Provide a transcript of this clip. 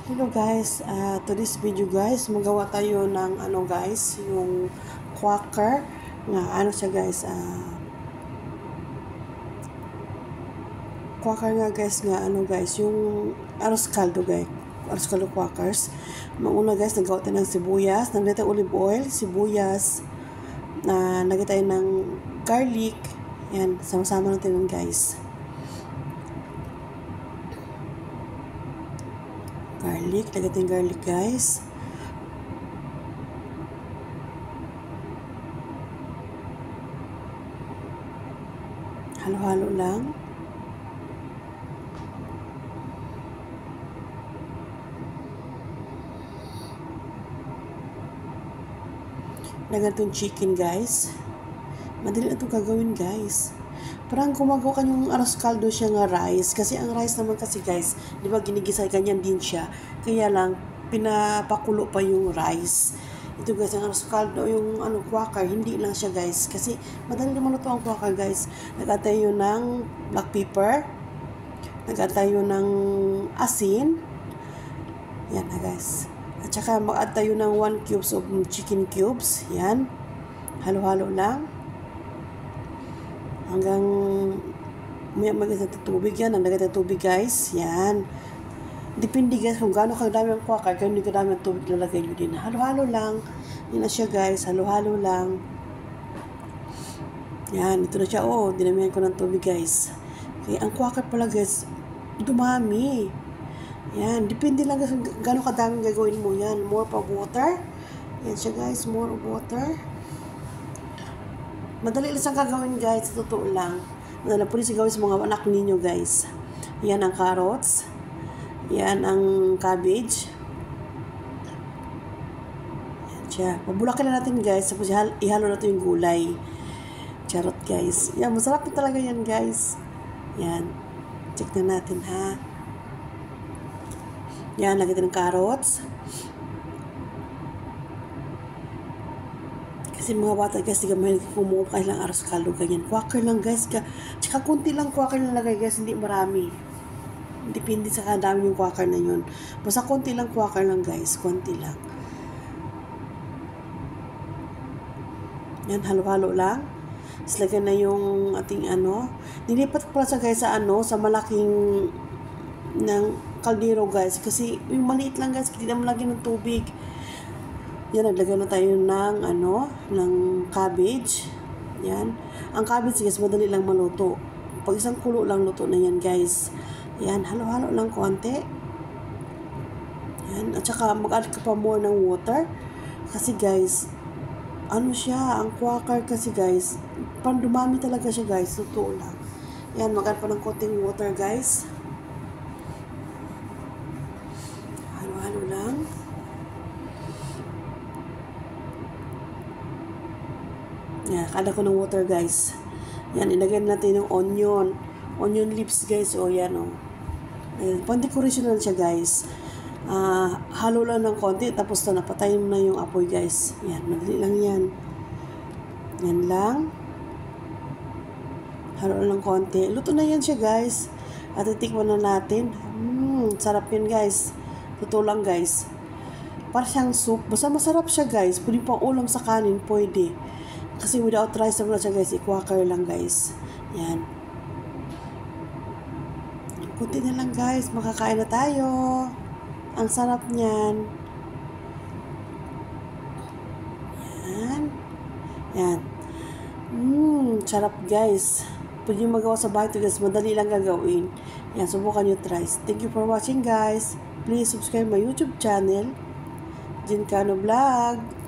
Hello guys, to this video guys, magawa tayo ng guys, yung quaker nga siya guys, quaker nga guys nga guys, yung arroz caldo guys, arroz caldo quakers. Mauna guys, nagawa tayo ng sibuyas, naglagay tayo olive oil, sibuyas, naglagay tayo ng garlic, yan, sama-sama natin guys. Garlic, lagay tayong garlic guys. Halo-halo lang. Lagay tayong chicken guys. Madali na itong gagawin guys. Parang gumagawa ka yung arroz caldo siya nga rice. Kasi ang rice naman kasi guys, di ba ginigisa, ganyan din siya. Kaya lang, pinapakulo pa yung rice. Ito guys, ang arroz caldo, yung quaker, hindi lang siya guys. Kasi madali naman ito ang quaker guys. Nag-add tayo ng black pepper. Nag-add tayo ng asin. Yan na guys. At saka mag-add tayo ng 1 cubes of chicken cubes. Yan. Halo-halo lang. Hanggang may sa tubig yan. Nalagay tayo tubig guys. Yan. Depende guys kung gaano kadami ang quaker, kung hindi kadami ang tubig lalagay nyo din. Halo-halo lang. Yan na siya guys. Halo-halo lang. Yan. Ito na siya. Oh, dinamihan ko ng tubig guys. Okay, ang quaker pala guys, dumami. Yan. Depende lang guys kung gaano kadami gagawin mo. Yan. More pa water. Yan siya guys. More water. Madali lang siyang gagawin guys, totoo lang. Madali po rin siya gawin sa mga anak ninyo guys. Yan ang carrots. Yan ang cabbage. Yan siya. Pabulakin na natin guys, tapos ihalo natin yung gulay. Charot guys. Yan, masarap na talaga yan guys. Yan. Check na natin ha. Yan, lagyan natin ng carrots. Kasi mga bata guys, di ka mahilig kumuha ka lang arroz caldo ganyan. Quaker lang guys. Tsaka kunti lang quaker na lagay guys, hindi marami. Depende sa kadami yung quaker na yun. Basta kunti lang quaker lang guys, kunti lang. Yan, halo-halo lang. Tapos lagyan na yung ating nilipat pala sa guys sa sa malaking ng kaldero guys. Kasi yung maliit lang guys, hindi naman lagyan ng tubig. Yan, naglagay na tayo ng ng cabbage. Yan. Ang cabbage guys, madali lang maluto. Pag isang kulo lang luto na yan guys. Yan, halo-halo lang konti. Yan, at saka mag-add ka pa more ng water. Kasi guys, siya, ang quaker kasi guys, pandumami talaga siya guys, totoo lang. Yan, mag-add pa ng konting water guys. Halo-halo lang. Yan, kada ko ng water guys. Yan, ilagay natin yung onion leaves guys. O yan o. Ayan, pan-decoration lang siya guys. Halo lang ng konti, tapos napatayin mo na yung apoy guys. Yan, madali lang yan. Yan lang. Halo lang ng konti. Luto na yan siya guys. At itikman na natin. Sarap yan guys. Totoo lang guys. Para siyang soup. Basta masarap siya guys. Pwede pang ulam sa kanin, pwede. Kasi without rice naman siya guys, i-quaker lang guys. Yan. Kunti na lang guys, makakain na tayo. Ang sarap niyan. Yan. Yan. Sarap guys. Pwede yung magawa sa bahay ito guys, madali lang gagawin. Yan, subukan nyo try. Thank you for watching guys. Please subscribe my YouTube channel, Gincano Vlog.